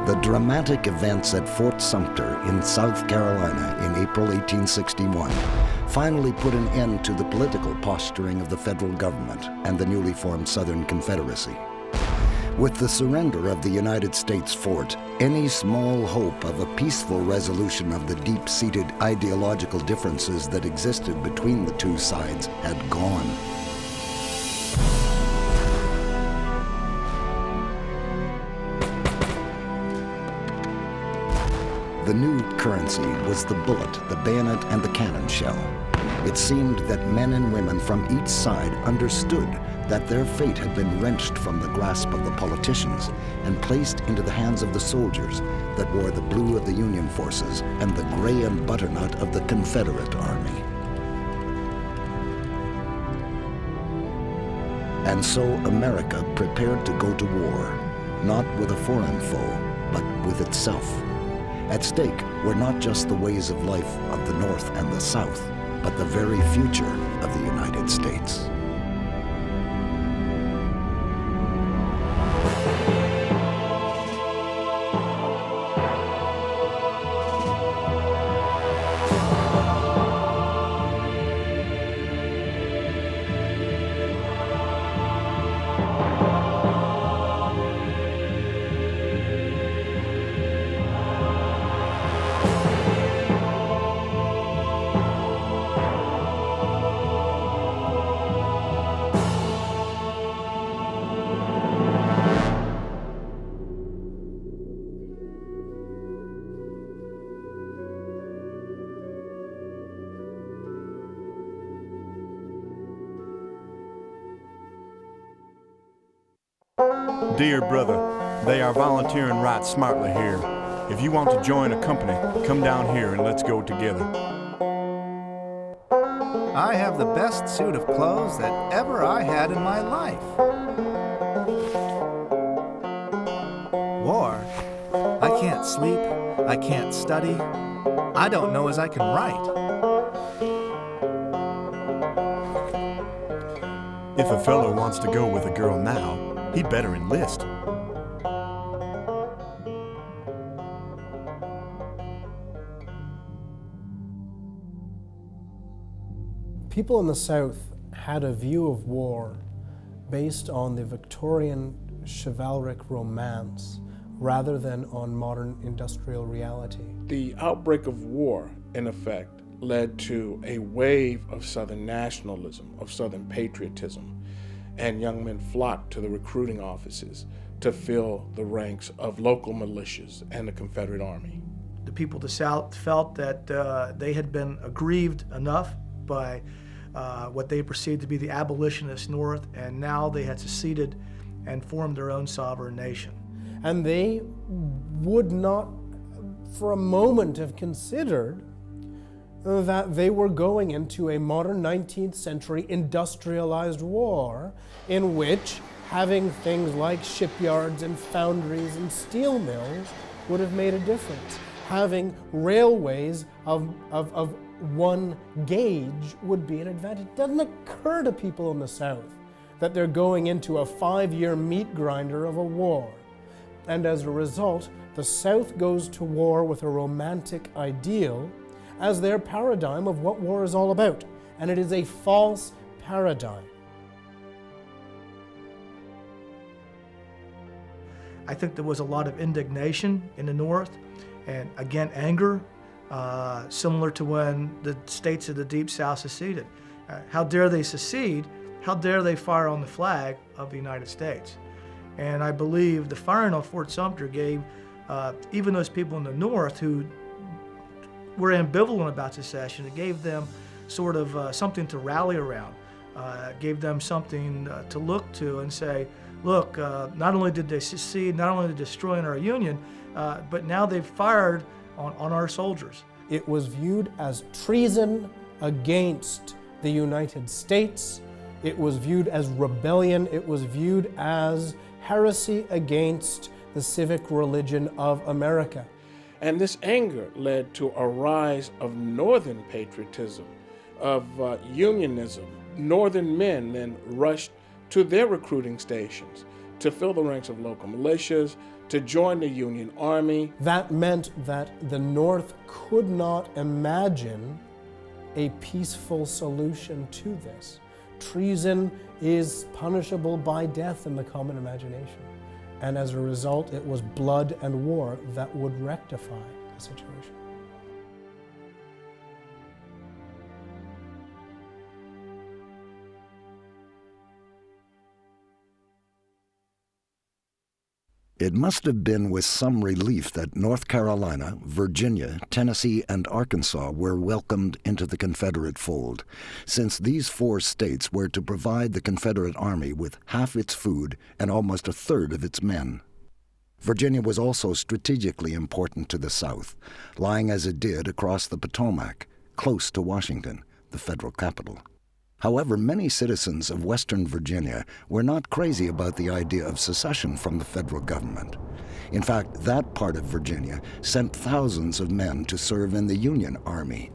The dramatic events at Fort Sumter in South Carolina in April 1861 finally put an end to the political posturing of the federal government and the newly formed Southern Confederacy. With the surrender of the United States fort, any small hope of a peaceful resolution of the deep-seated ideological differences that existed between the two sides had gone. The new currency was the bullet, the bayonet, and the cannon shell. It seemed that men and women from each side understood that their fate had been wrenched from the grasp of the politicians and placed into the hands of the soldiers that wore the blue of the Union forces and the gray and butternut of the Confederate Army. And so America prepared to go to war, not with a foreign foe, but with itself. At stake were not just the ways of life of the North and the South, but the very future of the United States. Dear brother, they are volunteering right smartly here. If you want to join a company, come down here and let's go together. I have the best suit of clothes that ever I had in my life. War? I can't sleep, I can't study, I don't know as I can write. If a fellow wants to go with a girl now, he'd better enlist. People in the South had a view of war based on the Victorian chivalric romance rather than on modern industrial reality. The outbreak of war, in effect, led to a wave of Southern nationalism, of Southern patriotism, and young men flocked to the recruiting offices to fill the ranks of local militias and the Confederate Army. The people of the South felt that they had been aggrieved enough by what they perceived to be the abolitionist North, and now they had seceded and formed their own sovereign nation. And they would not for a moment have considered that they were going into a modern 19th century industrialized war in which having things like shipyards and foundries and steel mills would have made a difference. Having railways of one gauge would be an advantage. It doesn't occur to people in the South that they're going into a 5-year meat grinder of a war. And as a result, the South goes to war with a romantic ideal as their paradigm of what war is all about. And it is a false paradigm. I think there was a lot of indignation in the North, and again, anger, similar to when the states of the Deep South seceded. How dare they secede? How dare they fire on the flag of the United States? And I believe the firing on Fort Sumter gave even those people in the North who were ambivalent about secession, it gave them sort of something to rally around, gave them something to look to and say, look, not only did they secede, not only did they destroy our Union, but now they've fired on our soldiers. It was viewed as treason against the United States. It was viewed as rebellion. It was viewed as heresy against the civic religion of America. And this anger led to a rise of Northern patriotism, of Unionism. Northern men then rushed to their recruiting stations to fill the ranks of local militias, to join the Union Army. That meant that the North could not imagine a peaceful solution to this. Treason is punishable by death in the common imagination. And as a result, it was blood and war that would rectify the situation. It must have been with some relief that North Carolina, Virginia, Tennessee, and Arkansas were welcomed into the Confederate fold, since these 4 states were to provide the Confederate Army with half its food and almost a third of its men. Virginia was also strategically important to the South, lying as it did across the Potomac, close to Washington, the federal capital. However, many citizens of Western Virginia were not crazy about the idea of secession from the federal government. In fact, that part of Virginia sent thousands of men to serve in the Union Army.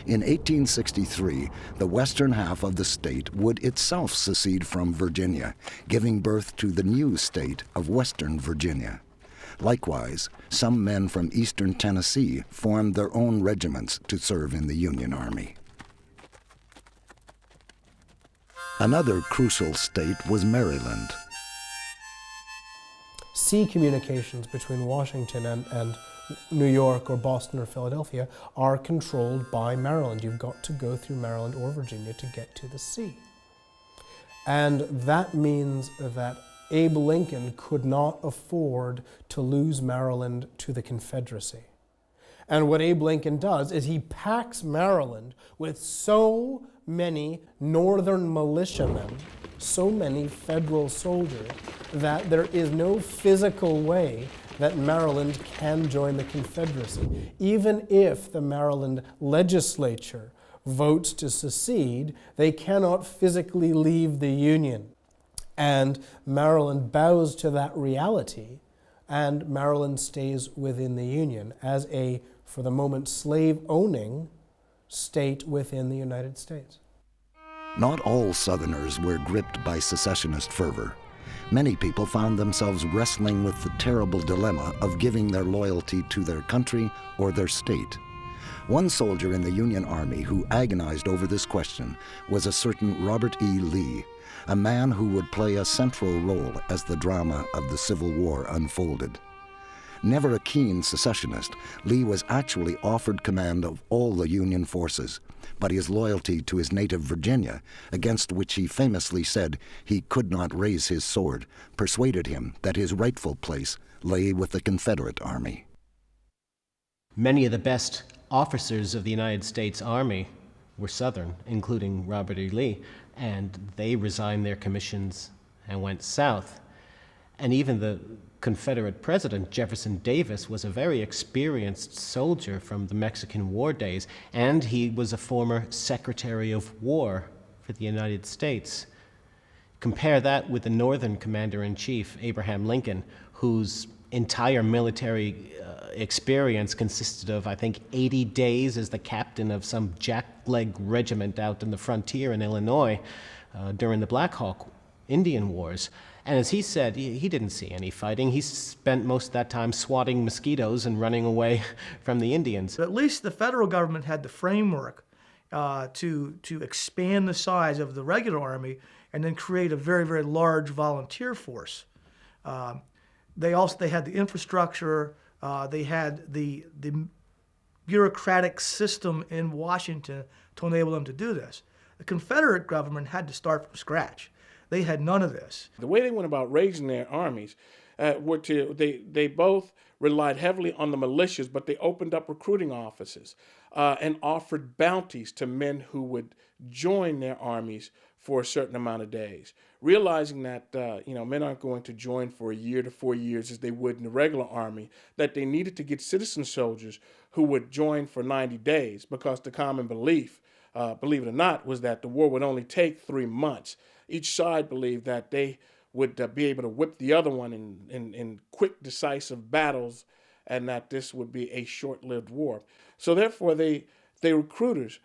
In 1863, the western half of the state would itself secede from Virginia, giving birth to the new state of Western Virginia. Likewise, some men from eastern Tennessee formed their own regiments to serve in the Union Army. Another crucial state was Maryland. Sea communications between Washington and New York or Boston or Philadelphia are controlled by Maryland. You've got to go through Maryland or Virginia to get to the sea. And that means that Abe Lincoln could not afford to lose Maryland to the Confederacy. And what Abe Lincoln does is he packs Maryland with so many northern militiamen, so many federal soldiers, that there is no physical way that Maryland can join the Confederacy. Even if the Maryland legislature votes to secede, they cannot physically leave the Union. And Maryland bows to that reality, and Maryland stays within the Union as a, for the moment, slave-owning state within the United States. Not all Southerners were gripped by secessionist fervor. Many people found themselves wrestling with the terrible dilemma of giving their loyalty to their country or their state. One soldier in the Union Army who agonized over this question was a certain Robert E. Lee, a man who would play a central role as the drama of the Civil War unfolded. Never a keen secessionist, Lee was actually offered command of all the Union forces, but his loyalty to his native Virginia, against which he famously said he could not raise his sword, persuaded him that his rightful place lay with the Confederate Army. Many of the best officers of the United States Army were Southern, including Robert E. Lee, and they resigned their commissions and went south. And even the Confederate president, Jefferson Davis, was a very experienced soldier from the Mexican War days, and he was a former Secretary of War for the United States. Compare that with the Northern Commander-in-Chief, Abraham Lincoln, whose entire military experience consisted of, I think, 80 days as the captain of some jackleg regiment out in the frontier in Illinois during the Black Hawk Indian Wars. And as he said, he didn't see any fighting. He spent most of that time swatting mosquitoes and running away from the Indians. But at least the federal government had the framework to expand the size of the regular army and then create a very, very large volunteer force. They had the infrastructure, they had the bureaucratic system in Washington to enable them to do this. The Confederate government had to start from scratch. They had none of this. The way they went about raising their armies they both relied heavily on the militias, but they opened up recruiting offices and offered bounties to men who would join their armies for a certain amount of days, realizing that men aren't going to join for a year to 4 years as they would in the regular army, that they needed to get citizen soldiers who would join for 90 days, because the common belief, believe it or not, was that the war would only take 3 months. Each side believed that they would be able to whip the other one in quick, decisive battles, and that this would be a short-lived war. So therefore, they recruiters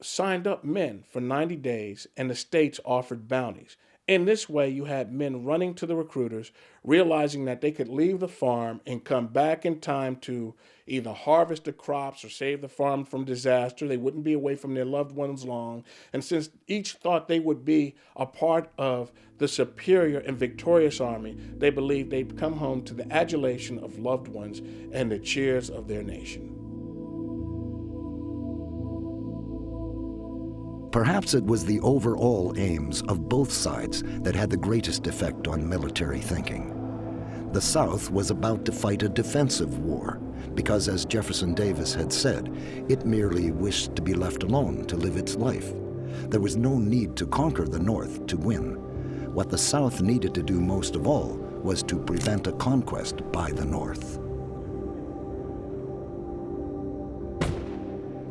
signed up men for 90 days, and the states offered bounties. In this way, you had men running to the recruiters, realizing that they could leave the farm and come back in time to either harvest the crops or save the farm from disaster. They wouldn't be away from their loved ones long. And since each thought they would be a part of the superior and victorious army, they believed they'd come home to the adulation of loved ones and the cheers of their nation. Perhaps it was the overall aims of both sides that had the greatest effect on military thinking. The South was about to fight a defensive war because, as Jefferson Davis had said, it merely wished to be left alone to live its life. There was no need to conquer the North to win. What the South needed to do most of all was to prevent a conquest by the North.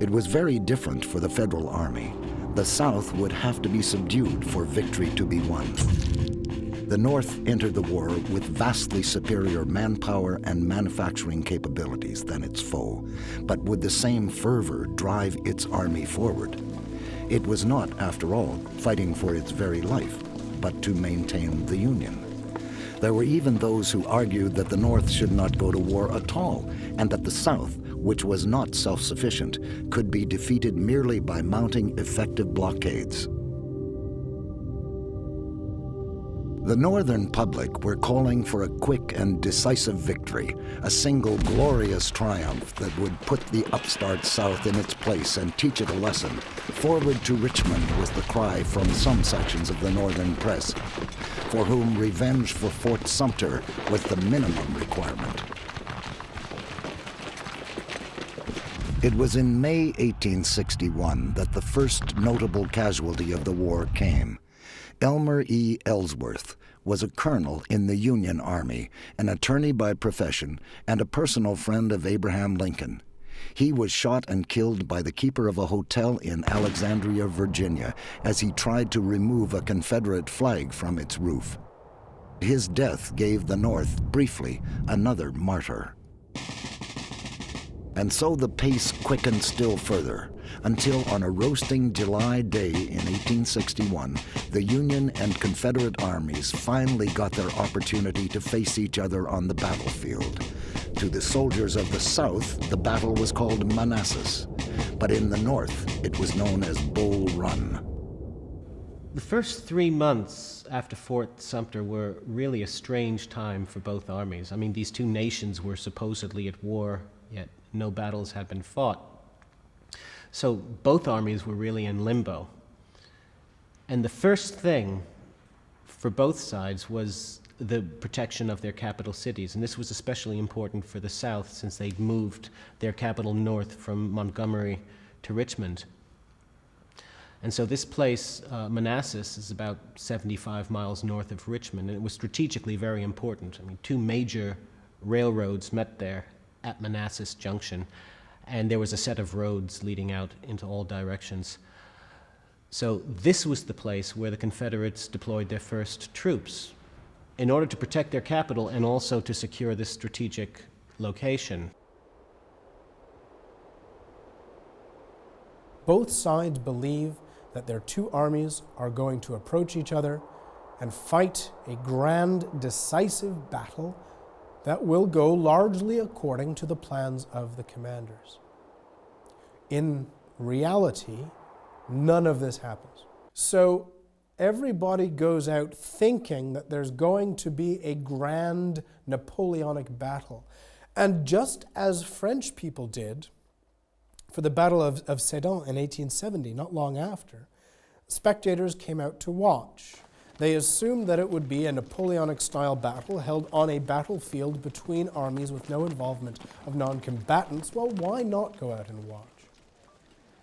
It was very different for the Federal Army. The South would have to be subdued for victory to be won. The North entered the war with vastly superior manpower and manufacturing capabilities than its foe, but would the same fervor drive its army forward? It was not, after all, fighting for its very life, but to maintain the Union. There were even those who argued that the North should not go to war at all, and that the South, which was not self-sufficient, could be defeated merely by mounting effective blockades. The Northern public were calling for a quick and decisive victory, a single glorious triumph that would put the upstart South in its place and teach it a lesson. Forward to Richmond was the cry from some sections of the Northern press, for whom revenge for Fort Sumter was the minimum requirement. It was in May 1861 that the first notable casualty of the war came. Elmer E. Ellsworth was a colonel in the Union Army, an attorney by profession, and a personal friend of Abraham Lincoln. He was shot and killed by the keeper of a hotel in Alexandria, Virginia, as he tried to remove a Confederate flag from its roof. His death gave the North, briefly, another martyr. And so the pace quickened still further, until on a roasting July day in 1861, the Union and Confederate armies finally got their opportunity to face each other on the battlefield. To the soldiers of the South, the battle was called Manassas, but in the North, it was known as Bull Run. The first 3 months after Fort Sumter were really a strange time for both armies. I mean, these two nations were supposedly at war, yet no battles had been fought. So both armies were really in limbo. And the first thing for both sides was the protection of their capital cities. And this was especially important for the South, since they'd moved their capital north from Montgomery to Richmond. And so this place, Manassas, is about 75 miles north of Richmond, and it was strategically very important. I mean, two major railroads met there at Manassas Junction, and there was a set of roads leading out into all directions. So this was the place where the Confederates deployed their first troops in order to protect their capital and also to secure this strategic location. Both sides believe that their two armies are going to approach each other and fight a grand, decisive battle that will go largely according to the plans of the commanders. In reality, none of this happens. So everybody goes out thinking that there's going to be a grand Napoleonic battle. And just as French people did for the Battle of Sedan in 1870, not long after, spectators came out to watch. They assumed that it would be a Napoleonic-style battle held on a battlefield between armies with no involvement of non-combatants. Well, why not go out and watch?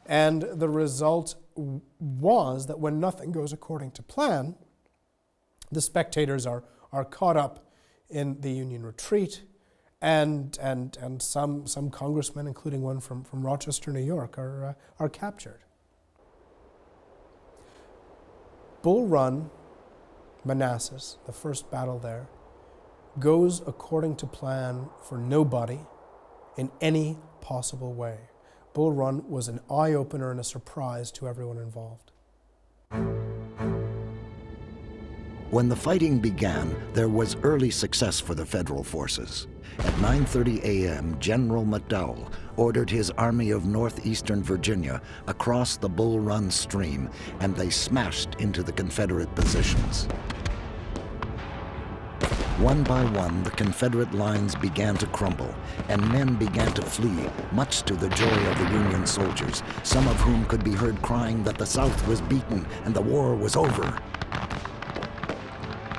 And the result was that when nothing goes according to plan, the spectators are caught up in the Union retreat, and some congressmen, including one from Rochester, New York, are captured. Bull Run, Manassas, the first battle there, goes according to plan for nobody in any possible way. Bull Run was an eye-opener and a surprise to everyone involved. When the fighting began, there was early success for the Federal forces. At 9:30 a.m., General McDowell ordered his Army of Northeastern Virginia across the Bull Run Stream, and they smashed into the Confederate positions. One by one, the Confederate lines began to crumble, and men began to flee, much to the joy of the Union soldiers, some of whom could be heard crying that the South was beaten and the war was over.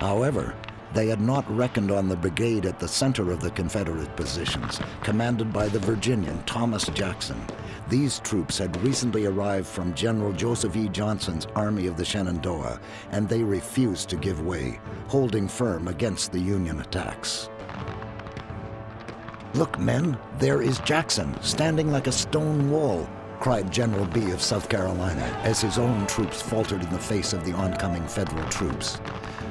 However, they had not reckoned on the brigade at the center of the Confederate positions, commanded by the Virginian Thomas Jackson. These troops had recently arrived from General Joseph E. Johnston's Army of the Shenandoah, and they refused to give way, holding firm against the Union attacks. "Look, men, there is Jackson, standing like a stone wall," cried General B of South Carolina as his own troops faltered in the face of the oncoming Federal troops.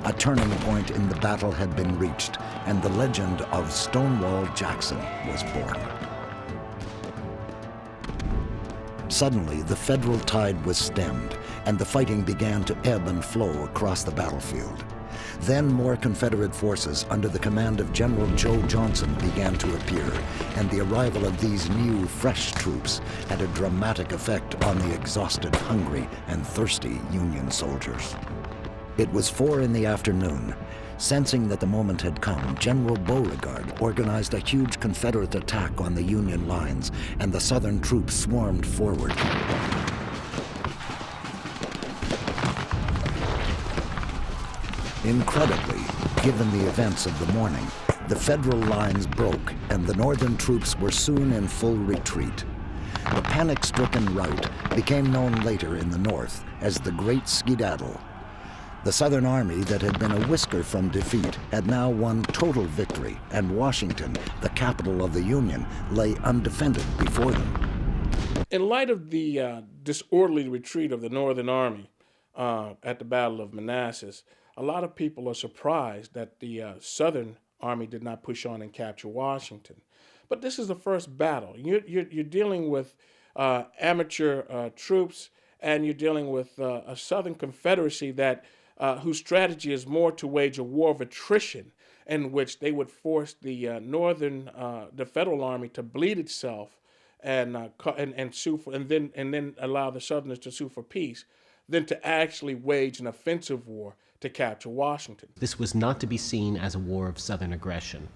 A turning point in the battle had been reached, and the legend of Stonewall Jackson was born. Suddenly, the Federal tide was stemmed, and the fighting began to ebb and flow across the battlefield. Then more Confederate forces under the command of General Joe Johnson began to appear, and the arrival of these new, fresh troops had a dramatic effect on the exhausted, hungry, and thirsty Union soldiers. It was 4 in the afternoon. Sensing that the moment had come, General Beauregard organized a huge Confederate attack on the Union lines, and the Southern troops swarmed forward. Incredibly, given the events of the morning, the Federal lines broke, and the Northern troops were soon in full retreat. The panic-stricken rout became known later in the North as the Great Skedaddle. The Southern Army that had been a whisker from defeat had now won total victory, and Washington, the capital of the Union, lay undefended before them. In light of the disorderly retreat of the Northern Army at the Battle of Manassas, a lot of people are surprised that the Southern Army did not push on and capture Washington. But this is the first battle. You're dealing with amateur troops, and you're dealing with a Southern Confederacy that whose strategy is more to wage a war of attrition, in which they would force the the Federal Army to bleed itself and sue for, and then allow the Southerners to sue for peace, than to actually wage an offensive war to capture Washington. This was not to be seen as a war of Southern aggression.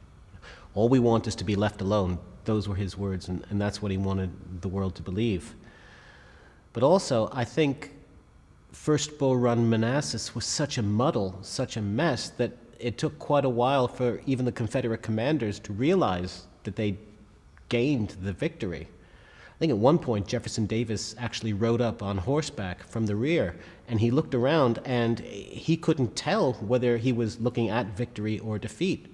All we want is to be left alone. Those were his words, and that's what he wanted the world to believe. But also, I think First Bull Run Manassas was such a muddle, such a mess, that it took quite a while for even the Confederate commanders to realize that they gained the victory. I think at one point Jefferson Davis actually rode up on horseback from the rear, and he looked around and he couldn't tell whether he was looking at victory or defeat.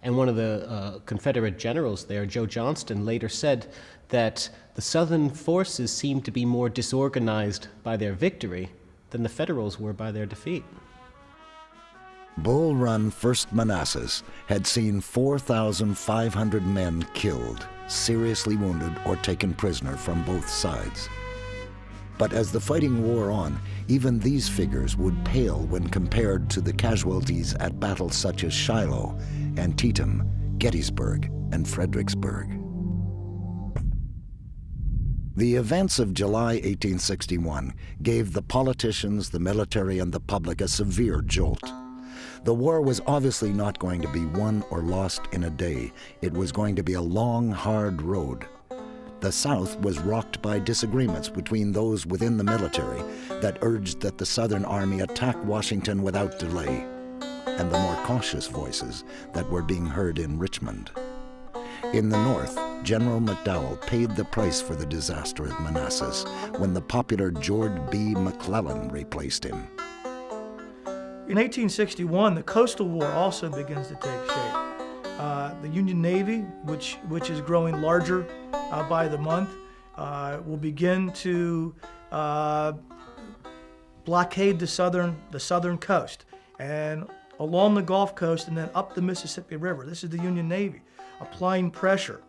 And one of the Confederate generals there, Joe Johnston, later said that the Southern forces seemed to be more disorganized by their victory than the Federals were by their defeat. Bull Run First Manassas had seen 4,500 men killed, seriously wounded, or taken prisoner from both sides. But as the fighting wore on, even these figures would pale when compared to the casualties at battles such as Shiloh, Antietam, Gettysburg, and Fredericksburg. The events of July 1861 gave the politicians, the military, and the public a severe jolt. The war was obviously not going to be won or lost in a day. It was going to be a long, hard road. The South was rocked by disagreements between those within the military that urged that the Southern Army attack Washington without delay, and the more cautious voices that were being heard in Richmond. In the North, General McDowell paid the price for the disaster at Manassas when the popular George B. McClellan replaced him. In 1861, the Coastal War also begins to take shape. The Union Navy, which is growing larger by the month, will begin to blockade the southern coast, and along the Gulf Coast and then up the Mississippi River. This is the Union Navy applying pressure,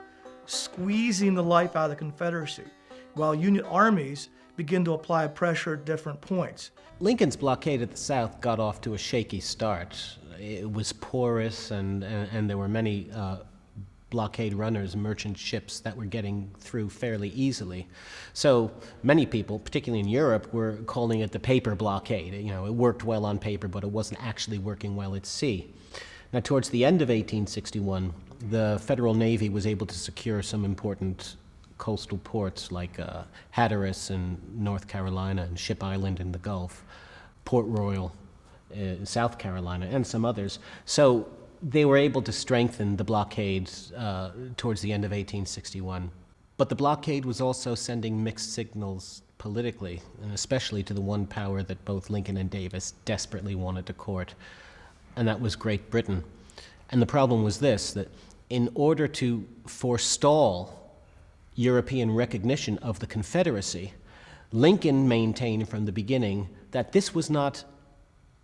squeezing the life out of the Confederacy, while Union armies begin to apply pressure at different points. Lincoln's blockade at the South got off to a shaky start. It was porous, and there were many blockade runners, merchant ships that were getting through fairly easily. So many people, particularly in Europe, were calling it the paper blockade. You know, it worked well on paper, but it wasn't actually working well at sea. Now, towards the end of 1861, the Federal Navy was able to secure some important coastal ports like Hatteras in North Carolina and Ship Island in the Gulf, Port Royal in South Carolina, and some others. So they were able to strengthen the blockade towards the end of 1861. But the blockade was also sending mixed signals politically, and especially to the one power that both Lincoln and Davis desperately wanted to court, and that was Great Britain. And the problem was this, that in order to forestall European recognition of the Confederacy, Lincoln maintained from the beginning that this was not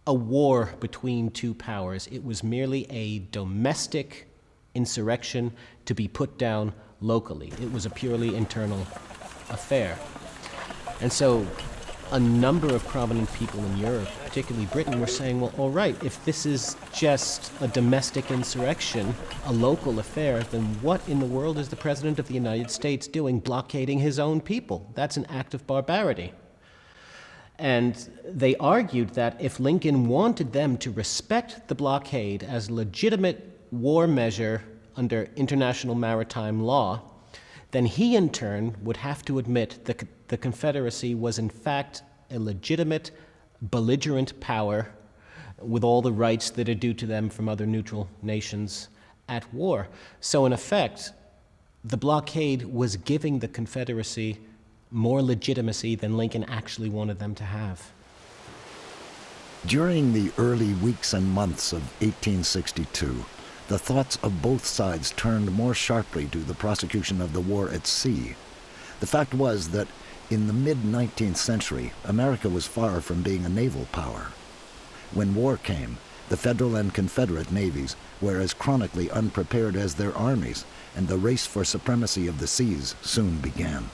a war between two powers. It was merely a domestic insurrection to be put down locally. It was a purely internal affair. And so a number of prominent people in Europe, particularly Britain, were saying, well, all right, if this is just a domestic insurrection, a local affair, then what in the world is the President of the United States doing blockading his own people? That's an act of barbarity. And they argued that if Lincoln wanted them to respect the blockade as a legitimate war measure under international maritime law, then he in turn would have to admit that the Confederacy was in fact a legitimate belligerent power with all the rights that are due to them from other neutral nations at war. So in effect, the blockade was giving the Confederacy more legitimacy than Lincoln actually wanted them to have. During the early weeks and months of 1862, the thoughts of both sides turned more sharply to the prosecution of the war at sea. The fact was that in the mid-19th century, America was far from being a naval power. When war came, the Federal and Confederate navies were as chronically unprepared as their armies, and the race for supremacy of the seas soon began.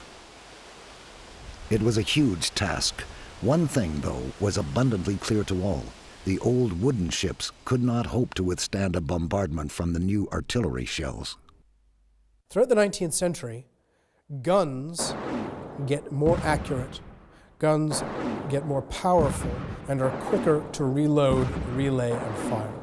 It was a huge task. One thing, though, was abundantly clear to all. The old wooden ships could not hope to withstand a bombardment from the new artillery shells. Throughout the 19th century, guns get more accurate, guns get more powerful, and are quicker to reload, relay, and fire.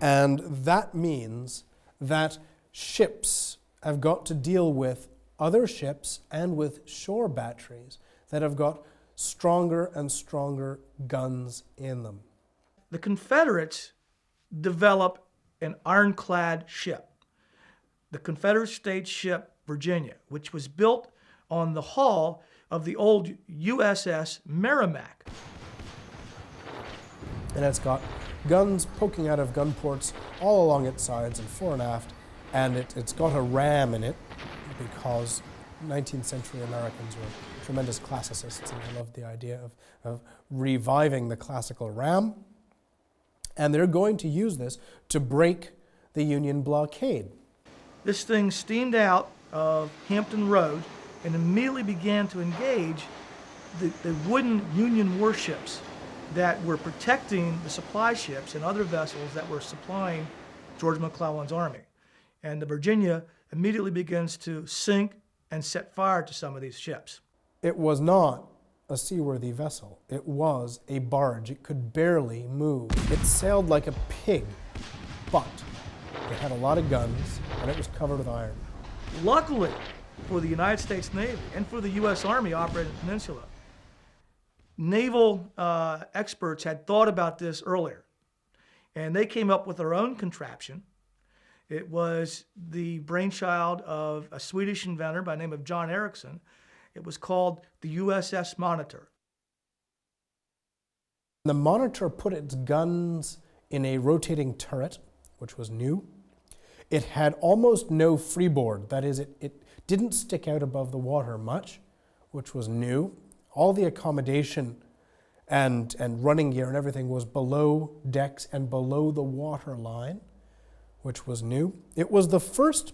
And that means that ships have got to deal with other ships and with shore batteries that have got stronger and stronger guns in them. The Confederates develop an ironclad ship, the Confederate States ship Virginia, which was built on the hull of the old USS Merrimack. And it's got guns poking out of gun ports all along its sides and fore and aft, and it's got a ram in it because 19th century Americans were tremendous classicists, and they loved the idea of reviving the classical ram. And they're going to use this to break the Union blockade. This thing steamed out of Hampton Roads and immediately began to engage the wooden Union warships that were protecting the supply ships and other vessels that were supplying George McClellan's army. And the Virginia immediately begins to sink and set fire to some of these ships. It was not a seaworthy vessel. It was a barge. It could barely move. It sailed like a pig, but it had a lot of guns, and it was covered with iron. Luckily for the United States Navy and for the U.S. Army operating the peninsula, naval experts had thought about this earlier, and they came up with their own contraption. It was the brainchild of a Swedish inventor by the name of John Ericsson. It was called the USS Monitor. The Monitor put its guns in a rotating turret, which was new. It had almost no freeboard. That is, it didn't stick out above the water much, which was new. All the accommodation and running gear and everything was below decks and below the water line, which was new. It was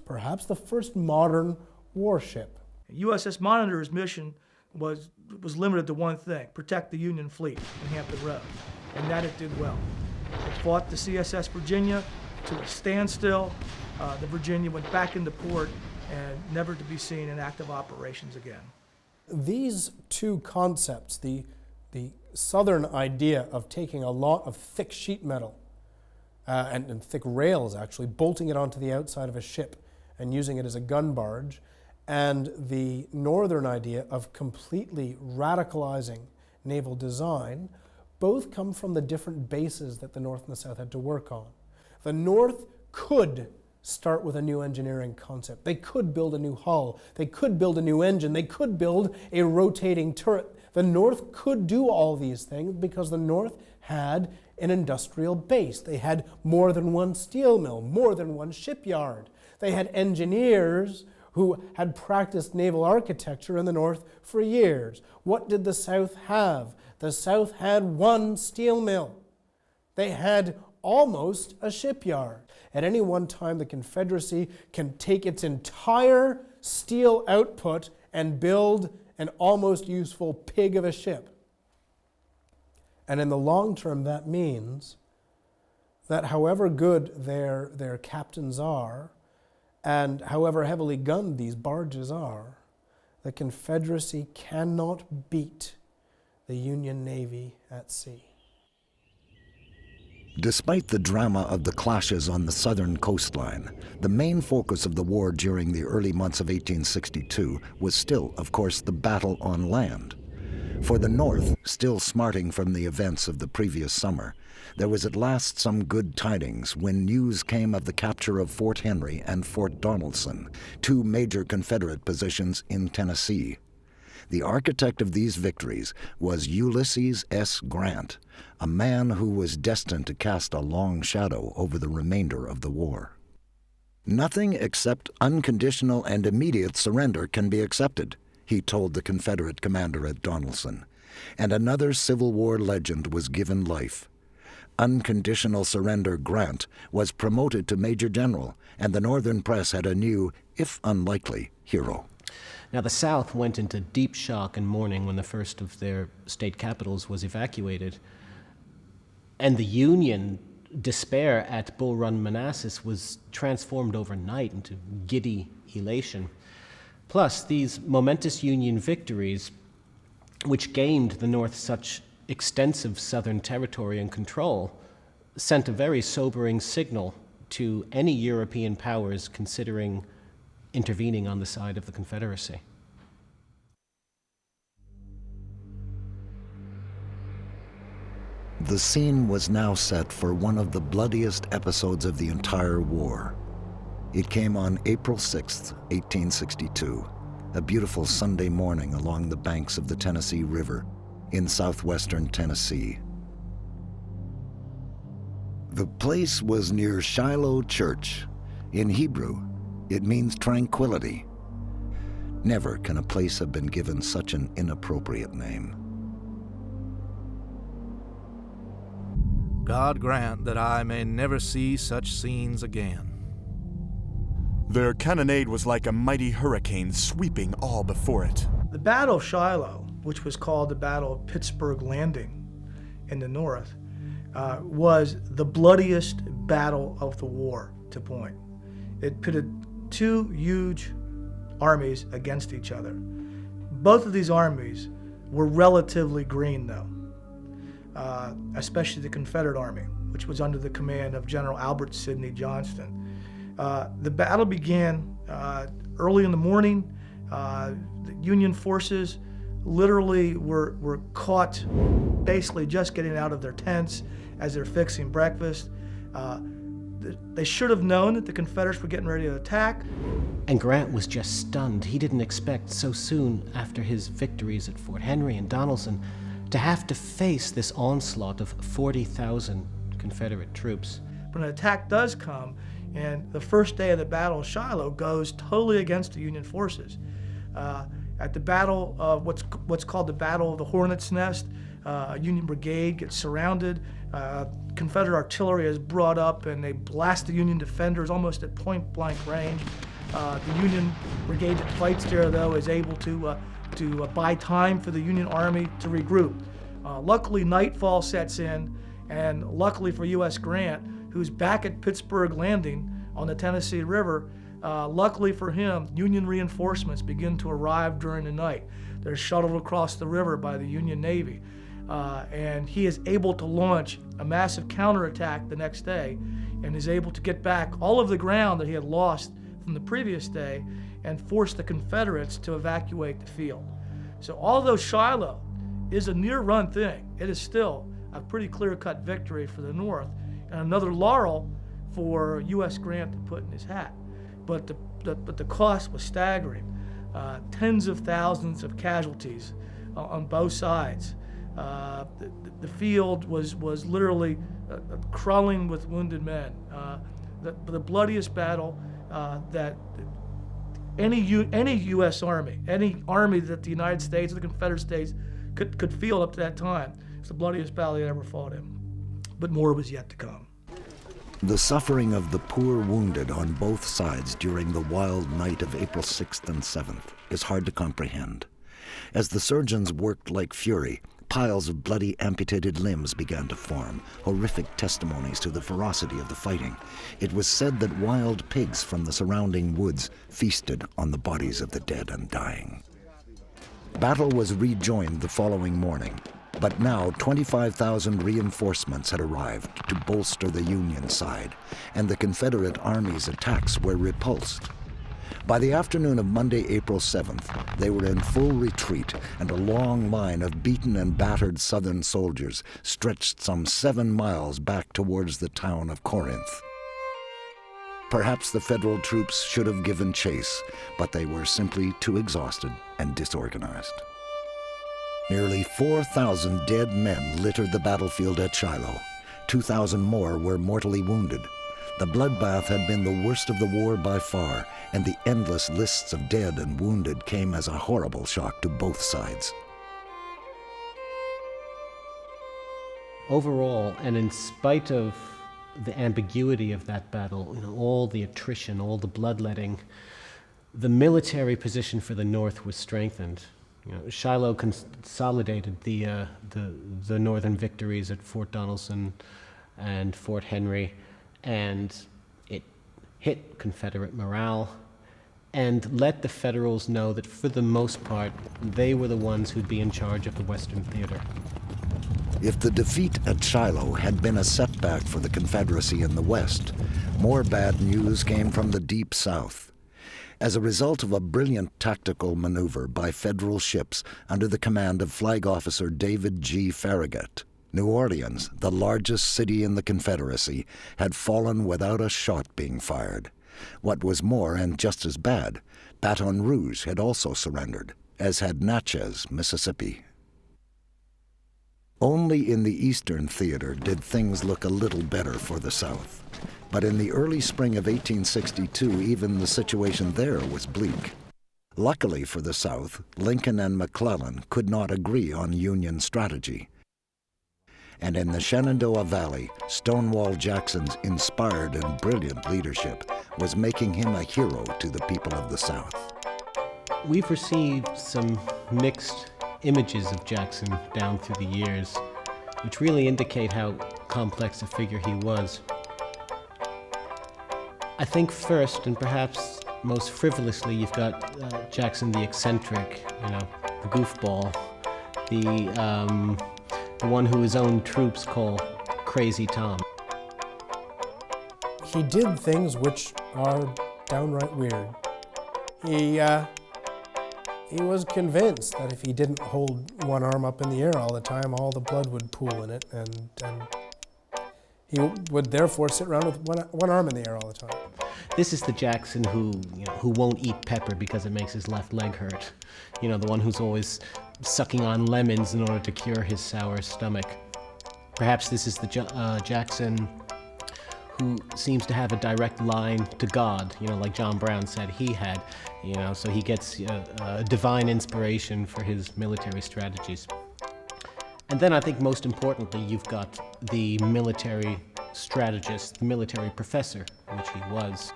perhaps the first modern warship. USS Monitor's mission was limited to one thing: protect the Union fleet in Hampton Roads, and that it did well. It fought the CSS Virginia to a standstill. The Virginia went back into port and never to be seen in active operations again. These two concepts, the Southern idea of taking a lot of thick sheet metal and thick rails, actually, bolting it onto the outside of a ship and using it as a gun barge, and the Northern idea of completely radicalizing naval design, both come from the different bases that the North and the South had to work on. The North could start with a new engineering concept. They could build a new hull. They could build a new engine. They could build a rotating turret. The North could do all these things because the North had an industrial base. They had more than one steel mill, more than one shipyard. They had engineers who had practiced naval architecture in the North for years. What did the South have? The South had one steel mill. They had almost a shipyard. At any one time, the Confederacy can take its entire steel output and build an almost useful pig of a ship. And in the long term, that means that however good their captains are, and however heavily gunned these barges are, the Confederacy cannot beat the Union Navy at sea. Despite the drama of the clashes on the southern coastline, the main focus of the war during the early months of 1862 was still, of course, the battle on land. For the North, still smarting from the events of the previous summer, there was at last some good tidings when news came of the capture of Fort Henry and Fort Donelson, two major Confederate positions in Tennessee. The architect of these victories was Ulysses S. Grant, a man who was destined to cast a long shadow over the remainder of the war. Nothing except unconditional and immediate surrender can be accepted, he told the Confederate commander at Donelson, and another Civil War legend was given life. Unconditional Surrender Grant was promoted to Major General, and the Northern press had a new, if unlikely, hero. Now, the South went into deep shock and mourning when the first of their state capitals was evacuated. And the Union despair at Bull Run, Manassas was transformed overnight into giddy elation. Plus, these momentous Union victories, which gained the North such extensive southern territory and control, sent a very sobering signal to any European powers considering intervening on the side of the Confederacy. The scene was now set for one of the bloodiest episodes of the entire war. It came on April 6, 1862, a beautiful Sunday morning along the banks of the Tennessee River in southwestern Tennessee. The place was near Shiloh Church. In Hebrew, it means tranquility. Never can a place have been given such an inappropriate name. God grant that I may never see such scenes again. Their cannonade was like a mighty hurricane sweeping all before it. The Battle of Shiloh, which was called the Battle of Pittsburgh Landing in the North, was the bloodiest battle of the war, to point. It pitted two huge armies against each other. Both of these armies were relatively green, though, especially the Confederate Army, which was under the command of General Albert Sidney Johnston. The battle began early in the morning. The Union forces literally were caught basically just getting out of their tents as they're fixing breakfast. They should have known that the Confederates were getting ready to attack. And Grant was just stunned. He didn't expect so soon after his victories at Fort Henry and Donelson to have to face this onslaught of 40,000 Confederate troops. But an attack does come, and the first day of the Battle of Shiloh goes totally against the Union forces. At the battle of what's called the Battle of the Hornet's Nest, a Union brigade gets surrounded. Confederate artillery is brought up, and they blast the Union defenders almost at point-blank range. The Union brigade that fights there, though, is able to buy time for the Union Army to regroup. Luckily, nightfall sets in, and luckily for U.S. Grant, who's back at Pittsburgh Landing on the Tennessee River, luckily for him, Union reinforcements begin to arrive during the night. They're shuttled across the river by the Union Navy, and he is able to launch a massive counterattack the next day, and is able to get back all of the ground that he had lost from the previous day and force the Confederates to evacuate the field. So although Shiloh is a near-run thing, it is still a pretty clear-cut victory for the North and another laurel for U.S. Grant to put in his hat. But the cost was staggering. Tens of thousands of casualties on both sides. The field was literally crawling with wounded men. The bloodiest battle that any U.S. Army, any army that the United States or the Confederate States could field up to that time. It's the bloodiest battle they ever fought in. But more was yet to come. The suffering of the poor wounded on both sides during the wild night of April 6th and 7th is hard to comprehend. As the surgeons worked like fury, piles of bloody amputated limbs began to form, horrific testimonies to the ferocity of the fighting. It was said that wild pigs from the surrounding woods feasted on the bodies of the dead and dying. Battle was rejoined the following morning, but now 25,000 reinforcements had arrived to bolster the Union side, and the Confederate Army's attacks were repulsed. By the afternoon of Monday, April 7th, they were in full retreat, and a long line of beaten and battered Southern soldiers stretched some 7 miles back towards the town of Corinth. Perhaps the Federal troops should have given chase, but they were simply too exhausted and disorganized. Nearly 4,000 dead men littered the battlefield at Shiloh. 2,000 more were mortally wounded. The bloodbath had been the worst of the war by far, and the endless lists of dead and wounded came as a horrible shock to both sides. Overall, and in spite of the ambiguity of that battle, all the attrition, all the bloodletting, the military position for the North was strengthened. Shiloh consolidated the northern victories at Fort Donelson and Fort Henry, and it hit Confederate morale and let the Federals know that for the most part, they were the ones who'd be in charge of the Western theater. If the defeat at Shiloh had been a setback for the Confederacy in the West, more bad news came from the Deep South. As a result of a brilliant tactical maneuver by Federal ships under the command of Flag Officer David G. Farragut, New Orleans, the largest city in the Confederacy, had fallen without a shot being fired. What was more, and just as bad, Baton Rouge had also surrendered, as had Natchez, Mississippi. Only in the Eastern Theater did things look a little better for the South. But in the early spring of 1862, even the situation there was bleak. Luckily for the South, Lincoln and McClellan could not agree on Union strategy. And in the Shenandoah Valley, Stonewall Jackson's inspired and brilliant leadership was making him a hero to the people of the South. We've received some mixed images of Jackson down through the years, which really indicate how complex a figure he was. I think first, and perhaps most frivolously, you've got Jackson the eccentric, the goofball, the one who his own troops call Crazy Tom. He did things which are downright weird. He was convinced that if he didn't hold one arm up in the air all the time, all the blood would pool in it, and he would therefore sit around with one arm in the air all the time. This is the Jackson who won't eat pepper because it makes his left leg hurt. The one who's always sucking on lemons in order to cure his sour stomach. Perhaps this is the Jackson who seems to have a direct line to God, like John Brown said he had, so he gets divine inspiration for his military strategies. And then I think most importantly, you've got the military strategist, the military professor, which he was.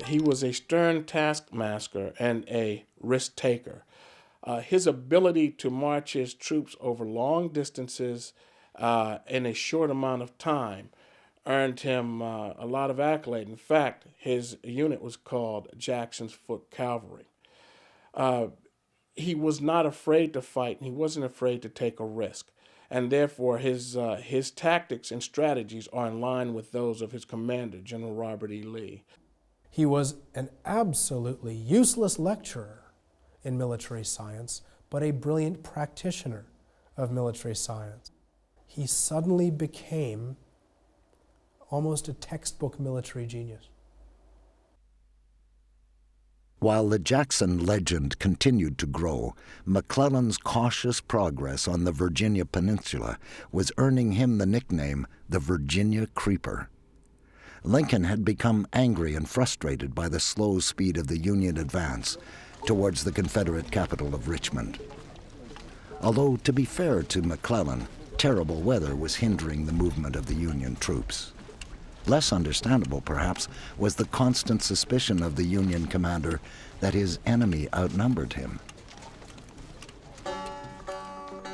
He was a stern taskmaster and a risk taker. His ability to march his troops over long distances in a short amount of time earned him a lot of accolade. In fact, his unit was called Jackson's Foot Cavalry. He was not afraid to fight, and he wasn't afraid to take a risk. And therefore, his tactics and strategies are in line with those of his commander, General Robert E. Lee. He was an absolutely useless lecturer in military science, but a brilliant practitioner of military science. He suddenly became almost a textbook military genius. While the Jackson legend continued to grow, McClellan's cautious progress on the Virginia Peninsula was earning him the nickname the Virginia Creeper. Lincoln had become angry and frustrated by the slow speed of the Union advance towards the Confederate capital of Richmond. Although, to be fair to McClellan, terrible weather was hindering the movement of the Union troops. Less understandable, perhaps, was the constant suspicion of the Union commander that his enemy outnumbered him.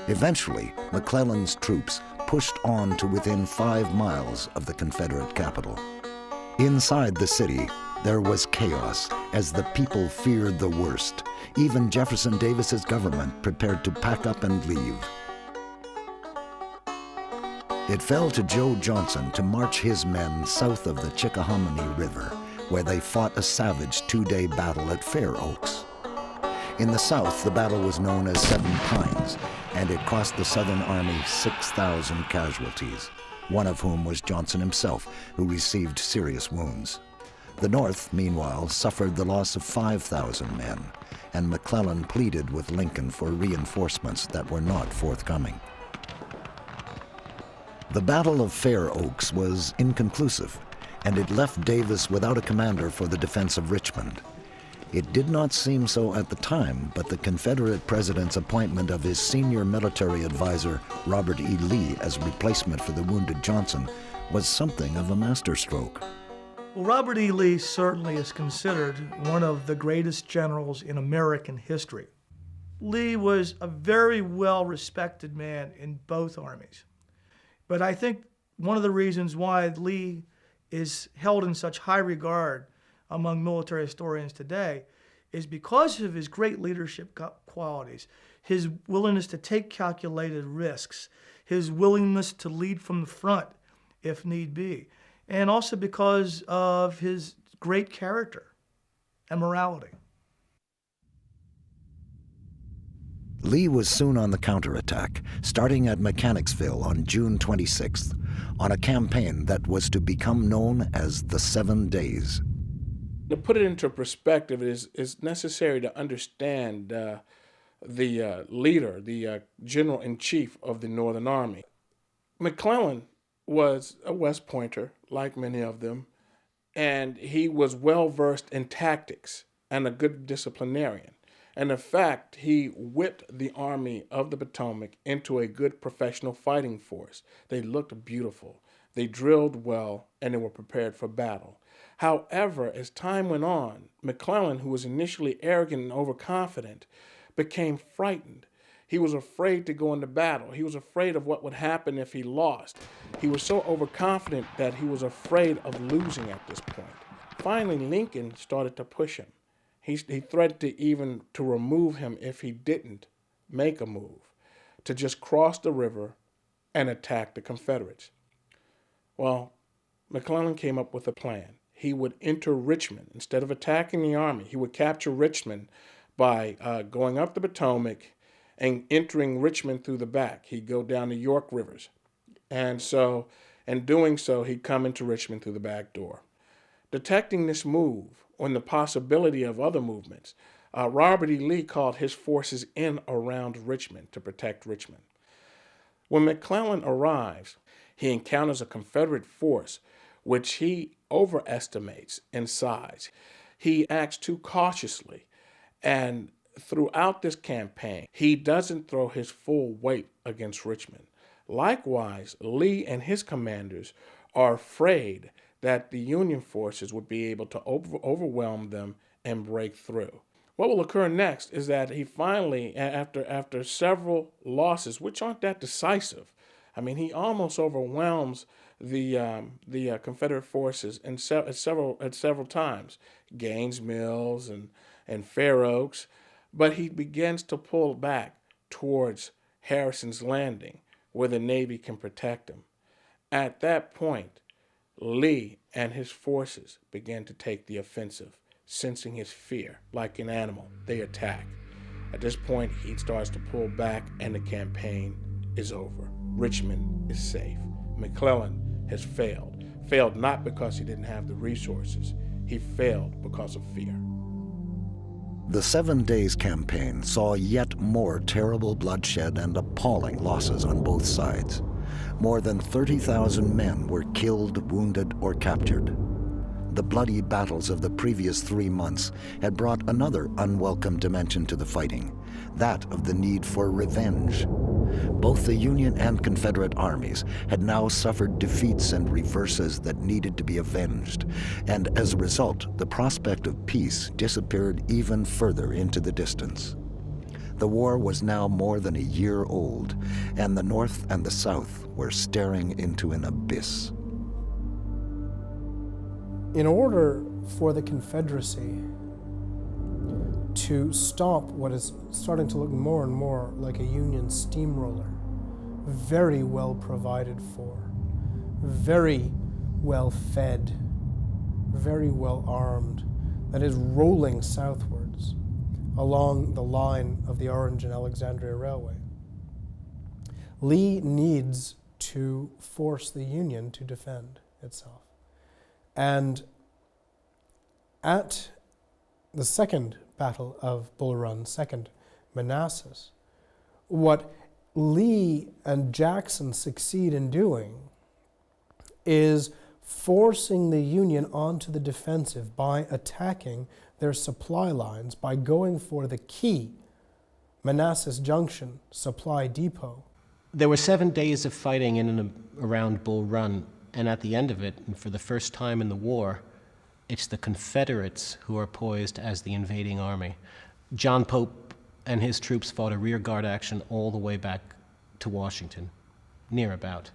Eventually, McClellan's troops pushed on to within 5 miles of the Confederate capital. Inside the city, there was chaos as the people feared the worst. Even Jefferson Davis's government prepared to pack up and leave. It fell to Joe Johnson to march his men south of the Chickahominy River, where they fought a savage 2-day battle at Fair Oaks. In the South, the battle was known as Seven Pines, and it cost the Southern Army 6,000 casualties, one of whom was Johnson himself, who received serious wounds. The North, meanwhile, suffered the loss of 5,000 men, and McClellan pleaded with Lincoln for reinforcements that were not forthcoming. The Battle of Fair Oaks was inconclusive, and it left Davis without a commander for the defense of Richmond. It did not seem so at the time, but the Confederate president's appointment of his senior military advisor, Robert E. Lee, as replacement for the wounded Johnson was something of a masterstroke. Well, Robert E. Lee certainly is considered one of the greatest generals in American history. Lee was a very well-respected man in both armies. But I think one of the reasons why Lee is held in such high regard among military historians today is because of his great leadership qualities, his willingness to take calculated risks, his willingness to lead from the front if need be, and also because of his great character and morality. Lee was soon on the counterattack, starting at Mechanicsville on June 26th, on a campaign that was to become known as the 7 Days. To put it into perspective, it is necessary to understand the leader, the general-in-chief of the Northern Army. McClellan was a West Pointer, like many of them, and he was well-versed in tactics and a good disciplinarian. And in fact, he whipped the Army of the Potomac into a good professional fighting force. They looked beautiful, they drilled well, and they were prepared for battle. However, as time went on, McClellan, who was initially arrogant and overconfident, became frightened. He was afraid to go into battle. He was afraid of what would happen if he lost. He was so overconfident that he was afraid of losing at this point. Finally, Lincoln started to push him. He threatened to remove him if he didn't make a move, to just cross the river and attack the Confederates. Well, McClellan came up with a plan. He would enter Richmond. Instead of attacking the army, he would capture Richmond by going up the Potomac and entering Richmond through the back. He'd go down the York Rivers. And so, in doing so, he'd come into Richmond through the back door. Detecting this move, and the possibility of other movements, Robert E. Lee called his forces in around Richmond to protect Richmond. When McClellan arrives, he encounters a Confederate force which he overestimates in size. He acts too cautiously, and throughout this campaign, he doesn't throw his full weight against Richmond. Likewise, Lee and his commanders are afraid that the Union forces would be able to overwhelm them and break through. What will occur next is that he finally, after several losses, which aren't that decisive, I mean, he almost overwhelms the Confederate forces at several times, Gaines Mills and Fair Oaks, but he begins to pull back towards Harrison's Landing, where the Navy can protect him. At that point, Lee and his forces began to take the offensive. Sensing his fear, like an animal, they attack. At this point, he starts to pull back, and the campaign is over. Richmond is safe. McClellan has failed. Failed not because he didn't have the resources. He failed because of fear. The 7 Days Campaign saw yet more terrible bloodshed and appalling losses on both sides. More than 30,000 men were killed, wounded, or captured. The bloody battles of the previous 3 months had brought another unwelcome dimension to the fighting, that of the need for revenge. Both the Union and Confederate armies had now suffered defeats and reverses that needed to be avenged, and as a result, the prospect of peace disappeared even further into the distance. The war was now more than a year old, and the North and the South were staring into an abyss. In order for the Confederacy to stop what is starting to look more and more like a Union steamroller, very well provided for, very well fed, very well armed, that is rolling southwards along the line of the Orange and Alexandria Railway, Lee needs to force the Union to defend itself. And at the Second Battle of Bull Run, Second Manassas, what Lee and Jackson succeed in doing is forcing the Union onto the defensive by attacking their supply lines, by going for the key Manassas Junction supply depot. There were 7 days of fighting in and around Bull Run, and at the end of it, and for the first time in the war, it's the Confederates who are poised as the invading army. John Pope and his troops fought a rearguard action all the way back to Washington, near about.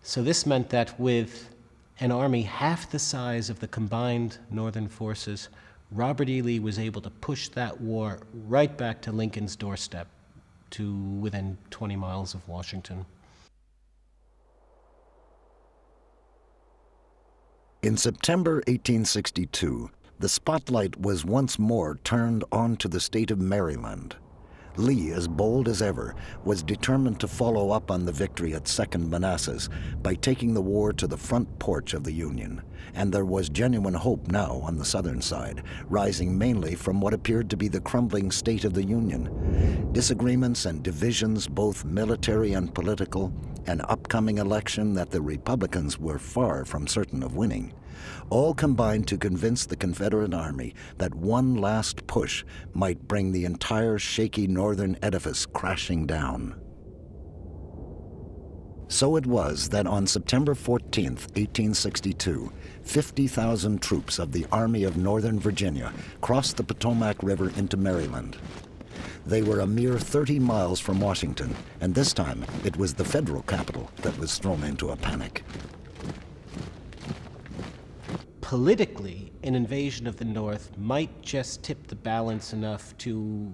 So this meant that with an army half the size of the combined Northern forces, Robert E. Lee was able to push that war right back to Lincoln's doorstep, to within 20 miles of Washington. In September 1862, the spotlight was once more turned onto the state of Maryland. Lee, as bold as ever, was determined to follow up on the victory at Second Manassas by taking the war to the front porch of the Union, and there was genuine hope now on the southern side, rising mainly from what appeared to be the crumbling state of the Union. Disagreements and divisions, both military and political, an upcoming election that the Republicans were far from certain of winning, all combined to convince the Confederate Army that one last push might bring the entire shaky northern edifice crashing down. So it was that on September 14, 1862, 50,000 troops of the Army of Northern Virginia crossed the Potomac River into Maryland. They were a mere 30 miles from Washington, and this time it was the federal capital that was thrown into a panic. Politically, an invasion of the North might just tip the balance enough to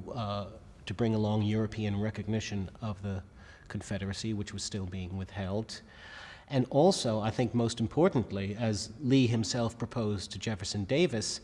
bring along European recognition of the Confederacy, which was still being withheld. And also, I think most importantly, as Lee himself proposed to Jefferson Davis,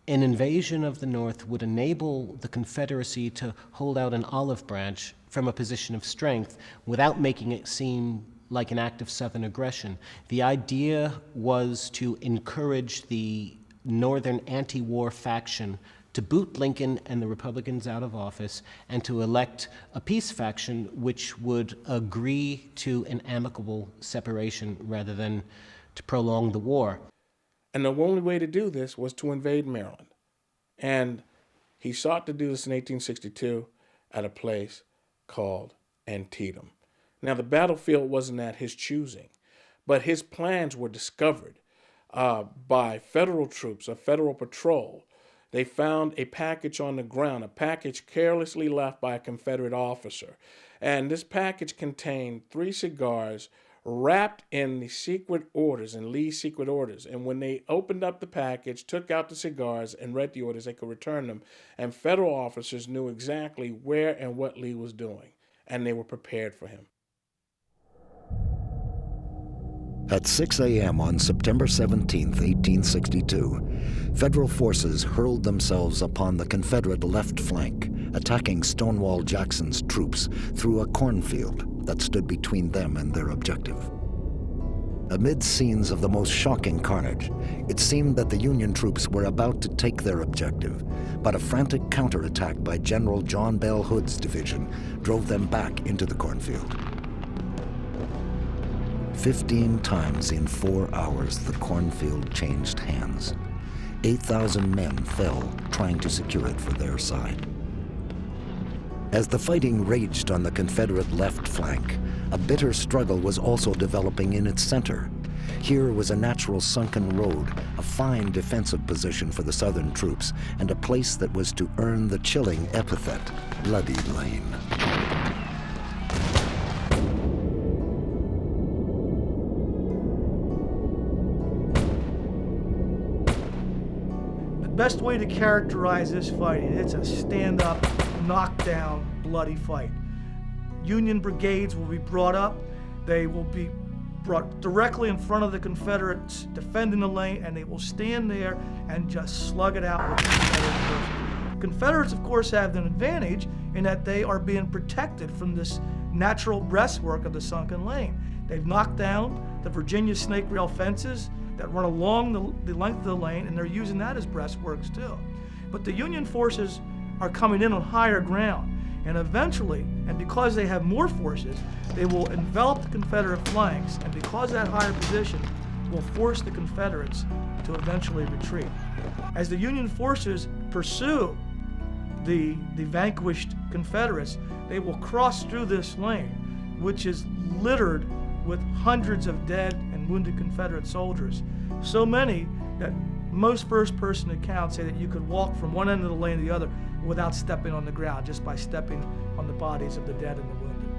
an invasion of the North would enable the Confederacy to hold out an olive branch from a position of strength without making it seem like an act of Southern aggression. The idea was to encourage the Northern anti-war faction to boot Lincoln and the Republicans out of office and to elect a peace faction which would agree to an amicable separation rather than to prolong the war. And the only way to do this was to invade Maryland. And he sought to do this in 1862 at a place called Antietam. Now, the battlefield wasn't at his choosing, but his plans were discovered by federal troops, a federal patrol, they found a package on the ground, a package carelessly left by a Confederate officer. And this package contained 3 cigars wrapped in the secret orders, in Lee's secret orders. And when they opened up the package, took out the cigars, and read the orders, they could return them. And Federal officers knew exactly where and what Lee was doing, and they were prepared for him. At 6 a.m. on September 17, 1862, Federal forces hurled themselves upon the Confederate left flank, attacking Stonewall Jackson's troops through a cornfield that stood between them and their objective. Amid scenes of the most shocking carnage, it seemed that the Union troops were about to take their objective, but a frantic counterattack by General John Bell Hood's division drove them back into the cornfield. 15 times in 4 hours, the cornfield changed hands. 8,000 men fell trying to secure it for their side. As the fighting raged on the Confederate left flank, a bitter struggle was also developing in its center. Here was a natural sunken road, a fine defensive position for the Southern troops, and a place that was to earn the chilling epithet, Bloody Lane. The best way to characterize this fighting, it's a stand-up, knockdown, bloody fight. Union brigades will be brought up. They will be brought directly in front of the Confederates, defending the lane, and they will stand there and just slug it out with the Confederate forces. Confederates, of course, have an advantage in that they are being protected from this natural breastwork of the sunken lane. They've knocked down the Virginia snake rail fences that run along the length of the lane, and they're using that as breastworks too. But the Union forces are coming in on higher ground, and eventually, and because they have more forces, they will envelop the Confederate flanks, and because that higher position will force the Confederates to eventually retreat. As the Union forces pursue the vanquished Confederates, they will cross through this lane, which is littered with hundreds of dead and wounded Confederate soldiers. So many that most first-person accounts say that you could walk from one end of the lane to the other without stepping on the ground, just by stepping on the bodies of the dead and the wounded.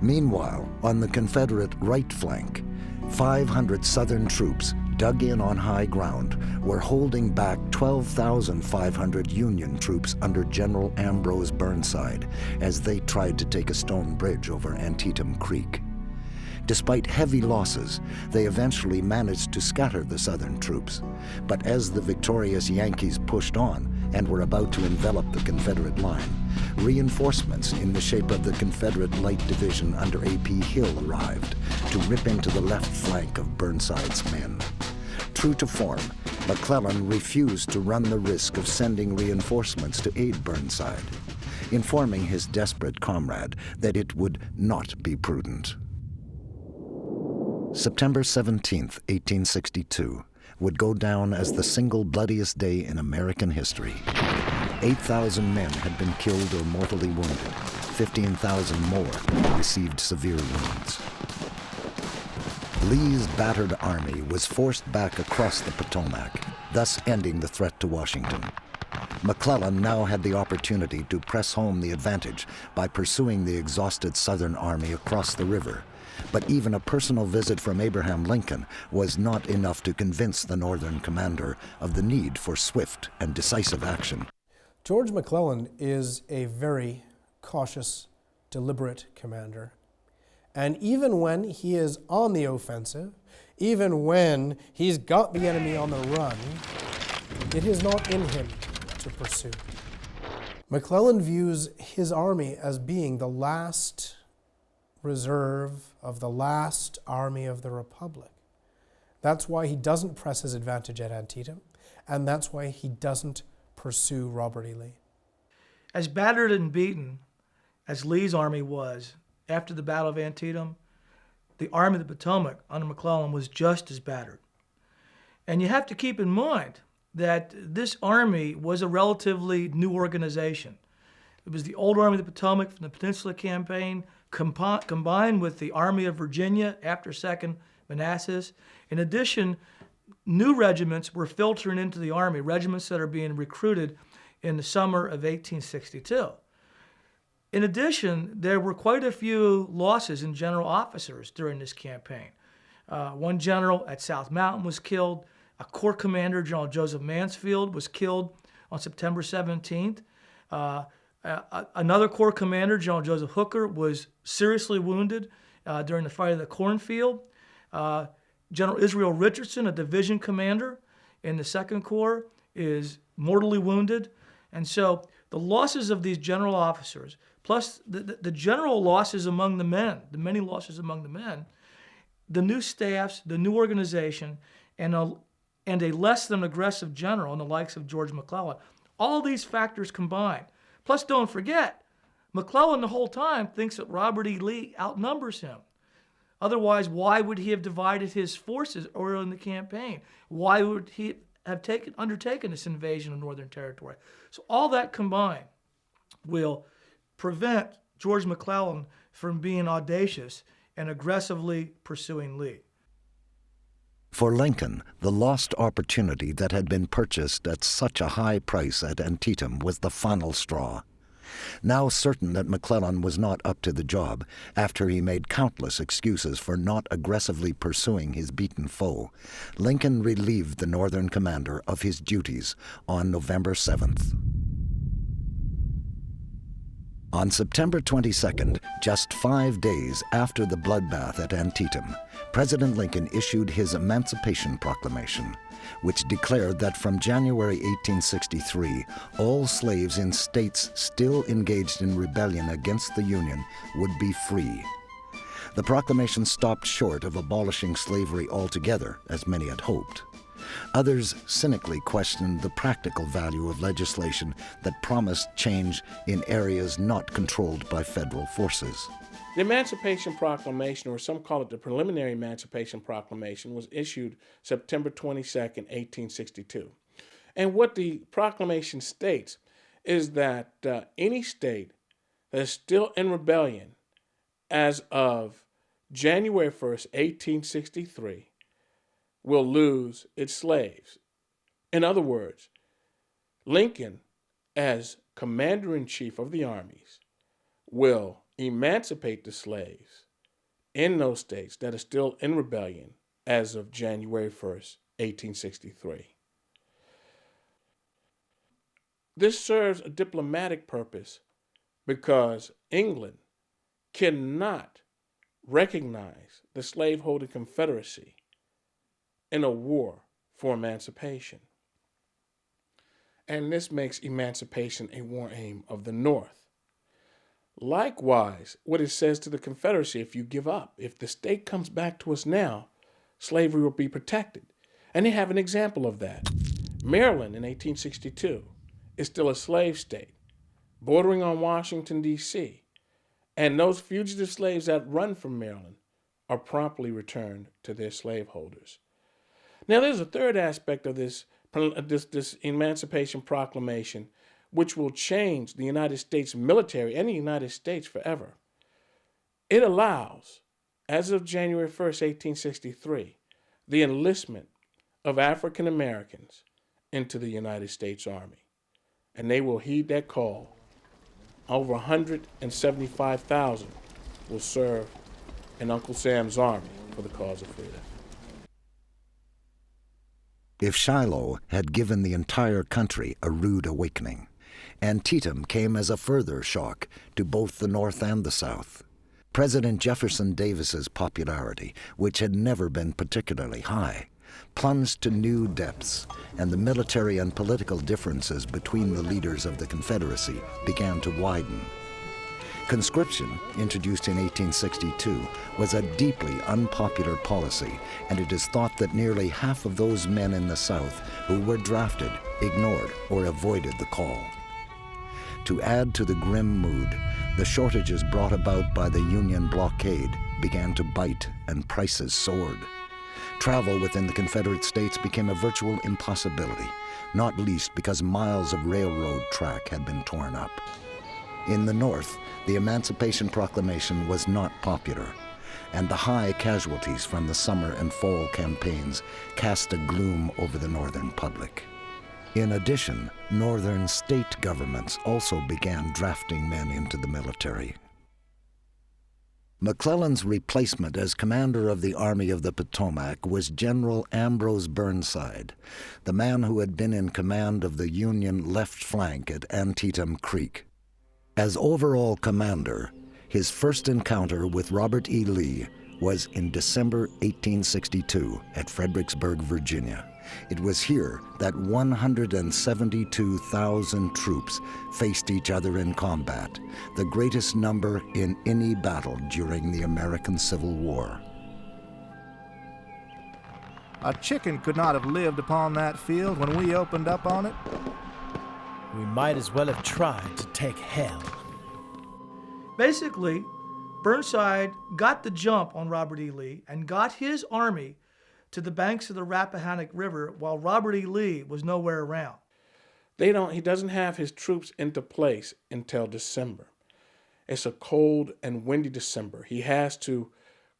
Meanwhile, on the Confederate right flank, 500 Southern troops dug in on high ground were holding back 12,500 Union troops under General Ambrose Burnside as they tried to take a stone bridge over Antietam Creek. Despite heavy losses, they eventually managed to scatter the Southern troops. But as the victorious Yankees pushed on and were about to envelop the Confederate line, reinforcements in the shape of the Confederate Light Division under A.P. Hill arrived to rip into the left flank of Burnside's men. True to form, McClellan refused to run the risk of sending reinforcements to aid Burnside, informing his desperate comrade that it would not be prudent. September 17, 1862, would go down as the single bloodiest day in American history. 8,000 men had been killed or mortally wounded. 15,000 more received severe wounds. Lee's battered army was forced back across the Potomac, thus ending the threat to Washington. McClellan now had the opportunity to press home the advantage by pursuing the exhausted Southern army across the river. But even a personal visit from Abraham Lincoln was not enough to convince the Northern commander of the need for swift and decisive action. George McClellan is a very cautious, deliberate commander. And even when he is on the offensive, even when he's got the enemy on the run, it is not in him to pursue. McClellan views his army as being the last reserve of the last army of the Republic. That's why he doesn't press his advantage at Antietam, and that's why he doesn't pursue Robert E. Lee. As battered and beaten as Lee's army was after the Battle of Antietam, the Army of the Potomac under McClellan was just as battered. And you have to keep in mind that this army was a relatively new organization. It was the old Army of the Potomac from the Peninsula Campaign combined with the Army of Virginia after Second Manassas. In addition, new regiments were filtering into the Army, regiments that are being recruited in the summer of 1862. In addition, there were quite a few losses in general officers during this campaign. One general at South Mountain was killed. A corps commander, General Joseph Mansfield, was killed on September 17th. Another corps commander, General Joseph Hooker, was seriously wounded during the fight of the cornfield. General Israel Richardson, a division commander in the Second Corps, is mortally wounded. And so the losses of these general officers, plus the general losses among the men, the many losses among the men, the new staffs, the new organization, and a less than aggressive general in the likes of George McClellan, all these factors combined. Plus, don't forget, McClellan the whole time thinks that Robert E. Lee outnumbers him. Otherwise, why would he have divided his forces early in the campaign? Why would he have undertaken this invasion of Northern Territory? So all that combined will prevent George McClellan from being audacious and aggressively pursuing Lee. For Lincoln, the lost opportunity that had been purchased at such a high price at Antietam was the final straw. Now certain that McClellan was not up to the job, after he made countless excuses for not aggressively pursuing his beaten foe, Lincoln relieved the Northern commander of his duties on November 7th. On September 22nd, just 5 days after the bloodbath at Antietam, President Lincoln issued his Emancipation Proclamation, which declared that from January 1863, all slaves in states still engaged in rebellion against the Union would be free. The proclamation stopped short of abolishing slavery altogether, as many had hoped. Others cynically questioned the practical value of legislation that promised change in areas not controlled by federal forces. The Emancipation Proclamation, or some call it the Preliminary Emancipation Proclamation, was issued September 22nd, 1862. And what the proclamation states is that any state that is still in rebellion as of January 1st, 1863, will lose its slaves. In other words, Lincoln, as commander-in-chief of the armies, will emancipate the slaves in those states that are still in rebellion as of January 1st, 1863. This serves a diplomatic purpose because England cannot recognize the slaveholding Confederacy in a war for emancipation. And this makes emancipation a war aim of the North. Likewise, what it says to the Confederacy, if you give up, if the state comes back to us now, slavery will be protected. And they have an example of that. Maryland in 1862 is still a slave state, bordering on Washington, D.C. And those fugitive slaves that run from Maryland are promptly returned to their slaveholders. Now, there's a third aspect of this Emancipation Proclamation, which will change the United States military and the United States forever. It allows, as of January 1st, 1863, the enlistment of African Americans into the United States Army. And they will heed that call. Over 175,000 will serve in Uncle Sam's Army for the cause of freedom. If Shiloh had given the entire country a rude awakening, Antietam came as a further shock to both the North and the South. President Jefferson Davis's popularity, which had never been particularly high, plunged to new depths, and the military and political differences between the leaders of the Confederacy began to widen. Conscription, introduced in 1862, was a deeply unpopular policy, and it is thought that nearly half of those men in the South who were drafted ignored or avoided the call. To add to the grim mood, the shortages brought about by the Union blockade began to bite and prices soared. Travel within the Confederate States became a virtual impossibility, not least because miles of railroad track had been torn up. In the North, the Emancipation Proclamation was not popular. and the high casualties from the summer and fall campaigns cast a gloom over the Northern public. In addition, Northern state governments also began drafting men into the military. McClellan's replacement as commander of the Army of the Potomac was General Ambrose Burnside, the man who had been in command of the Union left flank at Antietam Creek. As overall commander, his first encounter with Robert E. Lee was in December 1862 at Fredericksburg, Virginia. It was here that 172,000 troops faced each other in combat, the greatest number in any battle during the American Civil War. A chicken could not have lived upon that field when we opened up on it. We might as well have tried to take hell. Basically, Burnside got the jump on Robert E. Lee and got his army to the banks of the Rappahannock River while Robert E. Lee was nowhere around. He doesn't have his troops into place until December. It's a cold and windy December. He has to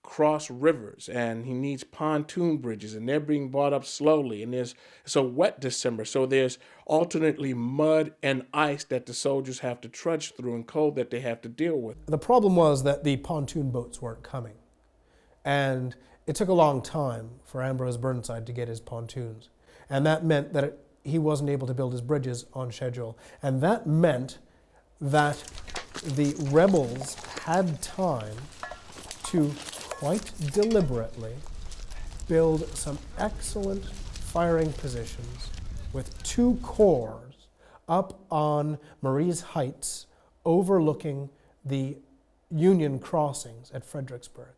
cross rivers and he needs pontoon bridges and they're being brought up slowly. And it's a wet December, so there's alternately mud and ice that the soldiers have to trudge through and cold that they have to deal with. The problem was that the pontoon boats weren't coming. And it took a long time for Ambrose Burnside to get his pontoons. And that meant that he wasn't able to build his bridges on schedule. And that meant that the rebels had time to quite deliberately build some excellent firing positions with two corps up on Marye's Heights overlooking the Union crossings at Fredericksburg.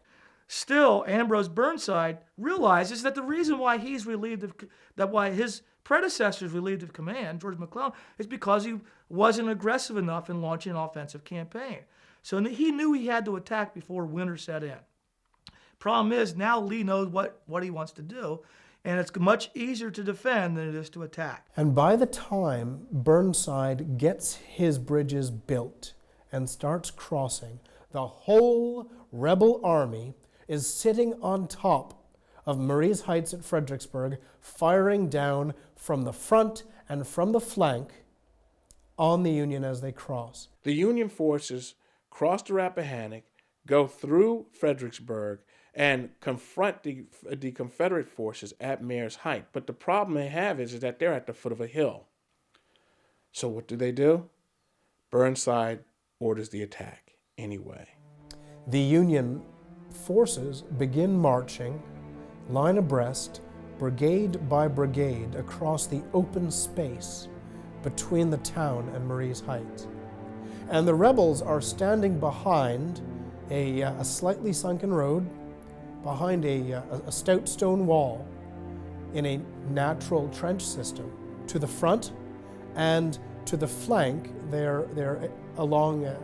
Still, Ambrose Burnside realizes that the reason why why his predecessors relieved of command, George McClellan, is because he wasn't aggressive enough in launching an offensive campaign. So he knew he had to attack before winter set in. Problem is, now Lee knows what he wants to do, and it's much easier to defend than it is to attack. And by the time Burnside gets his bridges built and starts crossing, the whole rebel army is sitting on top of Marye's Heights at Fredericksburg, firing down from the front and from the flank on the Union as they cross. The Union forces cross the Rappahannock, go through Fredericksburg, and confront the Confederate forces at Marye's Heights. But the problem they have is that they're at the foot of a hill. So what do? Burnside orders the attack anyway. The Union forces begin marching, line abreast, brigade by brigade, across the open space between the town and Marye's Heights. And the rebels are standing behind a slightly sunken road, behind a stout stone wall in a natural trench system. To the front and to the flank, they're along a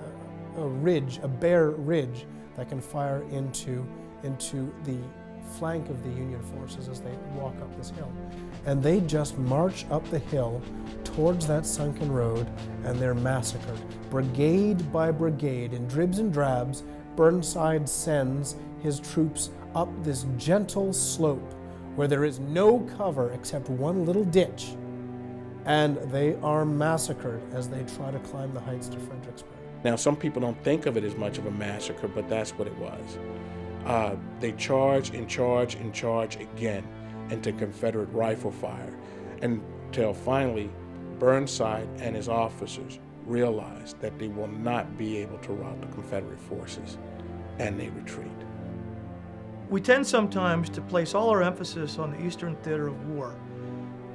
ridge, a bare ridge, that can fire into the flank of the Union forces as they walk up this hill. And they just march up the hill towards that sunken road, and they're massacred. Brigade by brigade, in dribs and drabs, Burnside sends his troops up this gentle slope where there is no cover except one little ditch, and they are massacred as they try to climb the heights to Fredericksburg. Now, some people don't think of it as much of a massacre, but that's what it was. They charge and charge and charge again into Confederate rifle fire until finally Burnside and his officers realize that they will not be able to rout the Confederate forces, and they retreat. We tend sometimes to place all our emphasis on the Eastern Theater of War.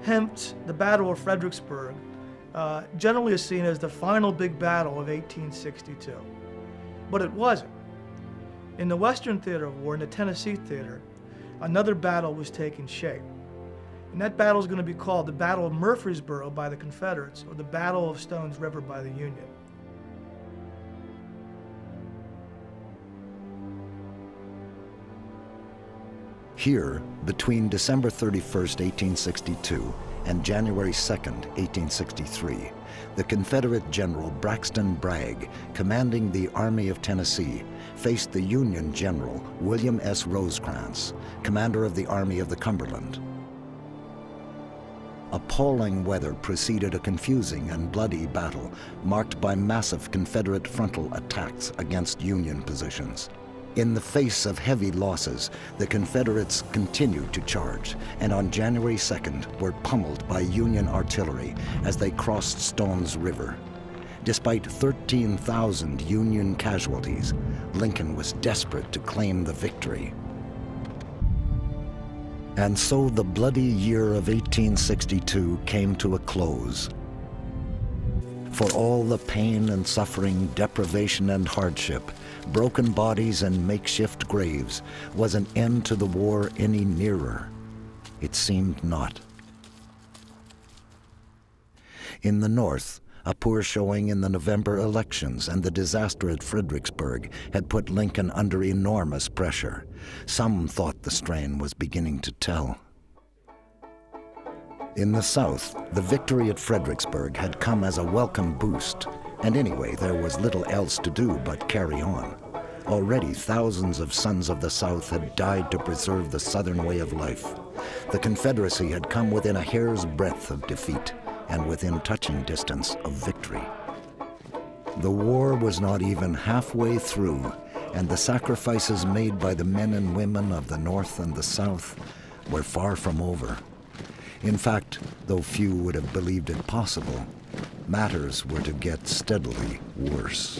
Hence, the Battle of Fredericksburg generally is seen as the final big battle of 1862. But it wasn't. In the Western Theater of War, in the Tennessee Theater, another battle was taking shape. And that battle is going to be called the Battle of Murfreesboro by the Confederates, or the Battle of Stones River by the Union. Here, between December 31st, 1862, and January 2, 1863, the Confederate General Braxton Bragg, commanding the Army of Tennessee, faced the Union General William S. Rosecrans, commander of the Army of the Cumberland. Appalling weather preceded a confusing and bloody battle marked by massive Confederate frontal attacks against Union positions. In the face of heavy losses, the Confederates continued to charge, and on January 2nd were pummeled by Union artillery as they crossed Stones River. Despite 13,000 Union casualties, Lincoln was desperate to claim the victory. And so the bloody year of 1862 came to a close. For all the pain and suffering, deprivation and hardship, broken bodies and makeshift graves, was an end to the war any nearer? It seemed not. In the North, a poor showing in the November elections and the disaster at Fredericksburg had put Lincoln under enormous pressure. Some thought the strain was beginning to tell. In the South, the victory at Fredericksburg had come as a welcome boost, and anyway, there was little else to do but carry on. Already thousands of sons of the South had died to preserve the Southern way of life. The Confederacy had come within a hair's breadth of defeat, and within touching distance of victory. The war was not even halfway through, and the sacrifices made by the men and women of the North and the South were far from over. In fact, though few would have believed it possible, matters were to get steadily worse.